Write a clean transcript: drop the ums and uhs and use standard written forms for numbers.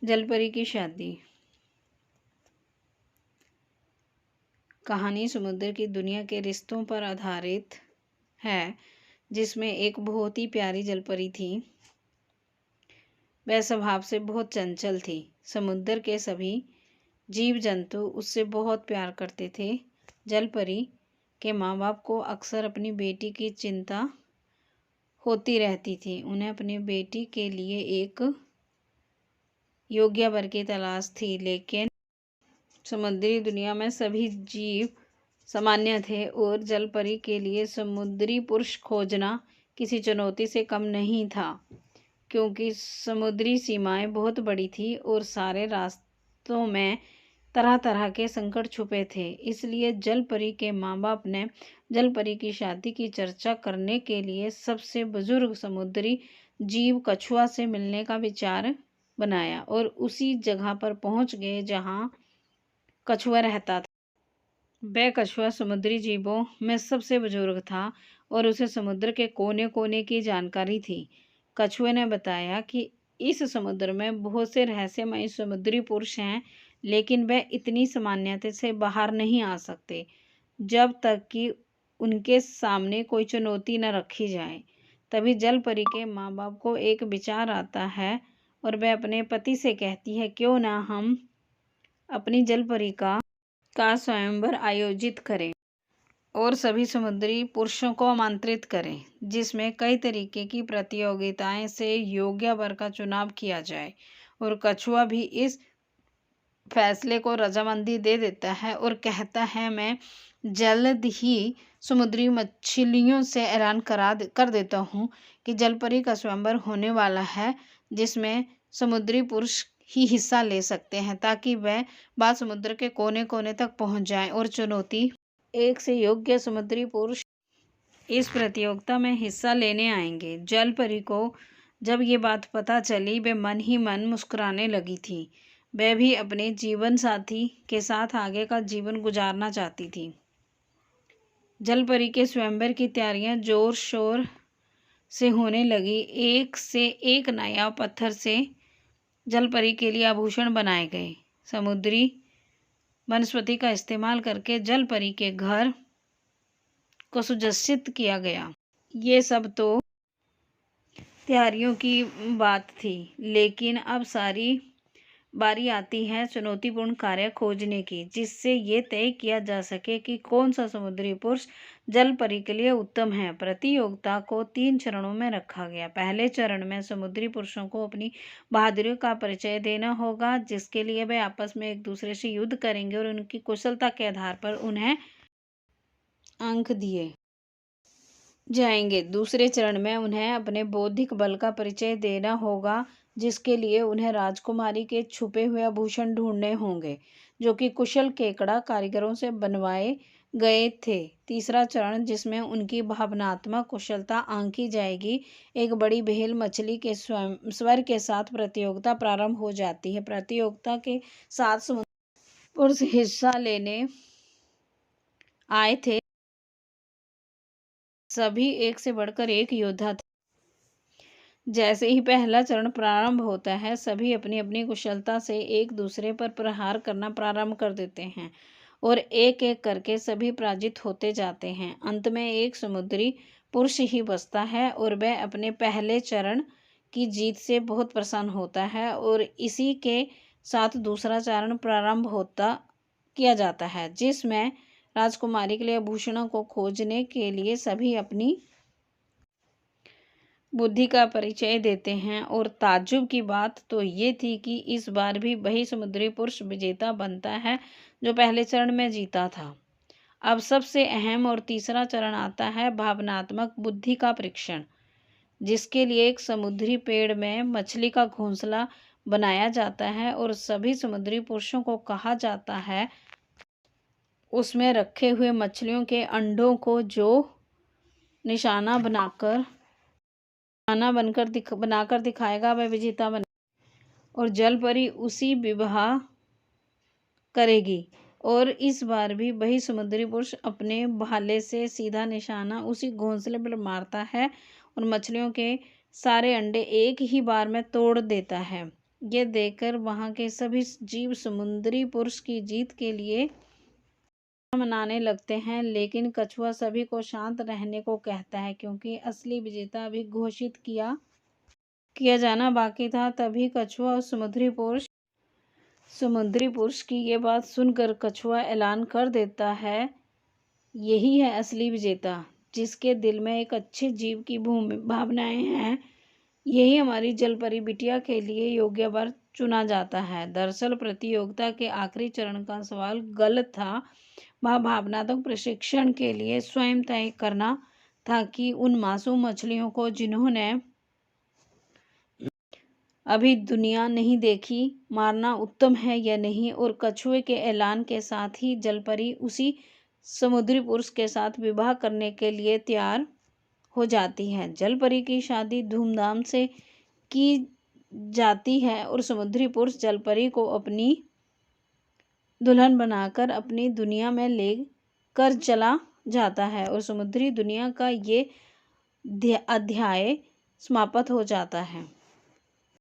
जलपरी की शादी। कहानी समुद्र की दुनिया के रिश्तों पर आधारित है, जिसमें एक बहुत ही प्यारी जलपरी थी। वह स्वभाव से बहुत चंचल थी। समुद्र के सभी जीव जंतु उससे बहुत प्यार करते थे। जलपरी के माँ बाप को अक्सर अपनी बेटी की चिंता होती रहती थी। उन्हें अपनी बेटी के लिए एक योग्य वर की तलाश थी, लेकिन समुद्री दुनिया में सभी जीव सामान्य थे और जलपरी के लिए समुद्री पुरुष खोजना किसी चुनौती से कम नहीं था, क्योंकि समुद्री सीमाएं बहुत बड़ी थी और सारे रास्तों में तरह तरह के संकट छुपे थे। इसलिए जलपरी के माँ बाप ने जलपरी की शादी की चर्चा करने के लिए सबसे बुजुर्ग समुद्री जीव कछुआ से मिलने का विचार बनाया और उसी जगह पर पहुंच गए जहां कछुआ रहता था। वह कछुआ समुद्री जीवों में सबसे बुजुर्ग था और उसे समुद्र के कोने कोने की जानकारी थी। कछुए ने बताया कि इस समुद्र में बहुत से रहस्यमय समुद्री पुरुष हैं, लेकिन वह इतनी सामान्यता से बाहर नहीं आ सकते जब तक कि उनके सामने कोई चुनौती न रखी जाए। तभी जलपरी के माँ बाप को एक विचार आता है और वह अपने पति से कहती है, क्यों ना हम अपनी जलपरी का स्वयंवर आयोजित करें और सभी समुद्री पुरुषों को आमंत्रित करें, जिसमें कई तरीके की प्रतियोगिताएं से योग्य वर का चुनाव किया जाए। और कछुआ भी इस फैसले को रजामंदी दे देता है और कहता है, मैं जल्द ही समुद्री मछलियों से ऐलान कर देता हूँ कि जलपरी का स्वयंवर होने वाला है, जिसमें समुद्री पुरुष ही हिस्सा ले सकते हैं, ताकि वह बात समुद्र के कोने कोने तक पहुँच जाए और चुनौती एक से योग्य समुद्री पुरुष इस प्रतियोगिता में हिस्सा लेने आएंगे। जलपरी को जब ये बात पता चली, वह मन ही मन मुस्कुराने लगी थी। वह भी अपने जीवन साथी के साथ आगे का जीवन गुजारना चाहती थी। जलपरी के स्वयंवर की तैयारियां जोर शोर से होने लगी। एक से एक नया पत्थर से जलपरी के लिए आभूषण बनाए गए। समुद्री वनस्पति का इस्तेमाल करके जलपरी के घर को सुसज्जित किया गया। ये सब तो तैयारियों की बात थी, लेकिन अब सारी बारी आती है चुनौतीपूर्ण कार्य खोजने की, जिससे ये तय किया जा सके कि कौन सा समुद्री पुरुष जलपरी के लिए उत्तम है। प्रतियोगिता को 3 चरणों में रखा गया। पहले चरण में समुद्री पुरुषों को अपनी बहादुरी का परिचय देना होगा, जिसके लिए वे आपस में एक दूसरे से युद्ध करेंगे और उनकी कुशलता के आधार पर उन्हें अंक दिए जाएंगे। दूसरे चरण में उन्हें अपने बौद्धिक बल का परिचय देना होगा, जिसके लिए उन्हें राजकुमारी के छुपे हुए आभूषण ढूंढने होंगे, जो कि कुशल केकड़ा कारीगरों से बनवाए गए थे। तीसरा चरण, जिसमें उनकी भावनात्मक कुशलता आंकी जाएगी। एक बड़ी व्हेल मछली के स्वर के साथ प्रतियोगिता प्रारंभ हो जाती है। प्रतियोगिता के 7 समुद्री पुरुष हिस्सा लेने आए थे। सभी एक से बढ़कर एक योद्धा थे। जैसे ही पहला चरण प्रारंभ होता है, सभी अपनी अपनी कुशलता से एक दूसरे पर प्रहार करना प्रारंभ कर देते हैं और एक एक करके सभी पराजित होते जाते हैं। अंत में एक समुद्री पुरुष ही बचता है और वह अपने पहले चरण की जीत से बहुत प्रसन्न होता है और इसी के साथ दूसरा चरण प्रारंभ किया जाता है, जिसमें राजकुमारी के लिए आभूषणों को खोजने के लिए सभी अपनी बुद्धि का परिचय देते हैं। और ताज्जुब की बात तो ये थी कि इस बार भी वही समुद्री पुरुष विजेता बनता है जो पहले चरण में जीता था। अब सबसे अहम और तीसरा चरण आता है भावनात्मक बुद्धि का परीक्षण, जिसके लिए एक समुद्री पेड़ में मछली का घोंसला बनाया जाता है और सभी समुद्री पुरुषों को कहा जाता है उसमें रखे हुए मछलियों के अंडों को जो निशाना बनाकर दिखाएगा वह विजेता बनेगा और जलपरी उसी विवाह करेगी। और इस बार भी वही समुद्री पुरुष अपने भाले से सीधा निशाना उसी घोंसले पर मारता है और मछलियों के सारे अंडे एक ही बार में तोड़ देता है। ये देखकर वहाँ के सभी जीव समुद्री पुरुष की जीत के लिए मनाने लगते हैं, लेकिन कछुआ सभी को शांत रहने को कहता है क्योंकि असली विजेता अभी घोषित किया जाना बाकी था। तभी कछुआ और समुद्री पुरुष की ये बात सुनकर कछुआ ऐलान कर देता है, यही है असली विजेता, जिसके दिल में एक अच्छे जीव की भावनाएं हैं। यही हमारी जलपरी बिटिया के लिए योग्य वर चुना जाता है। दरअसल प्रतियोगिता के आखिरी चरण का सवाल गलत था। वह भावनात्मक प्रशिक्षण के लिए स्वयं तय करना था कि उन मासूम मछलियों को जिन्होंने अभी दुनिया नहीं देखी, मारना उत्तम है या नहीं। और कछुए के ऐलान के साथ ही जलपरी उसी समुद्री पुरुष के साथ विवाह करने के लिए तैयार हो जाती है। जलपरी की शादी धूमधाम से की जाती है और समुद्री पुरुष जलपरी को अपनी दुल्हन बनाकर अपनी दुनिया में ले कर चला जाता है और समुद्री दुनिया का ये अध्याय समाप्त हो जाता है।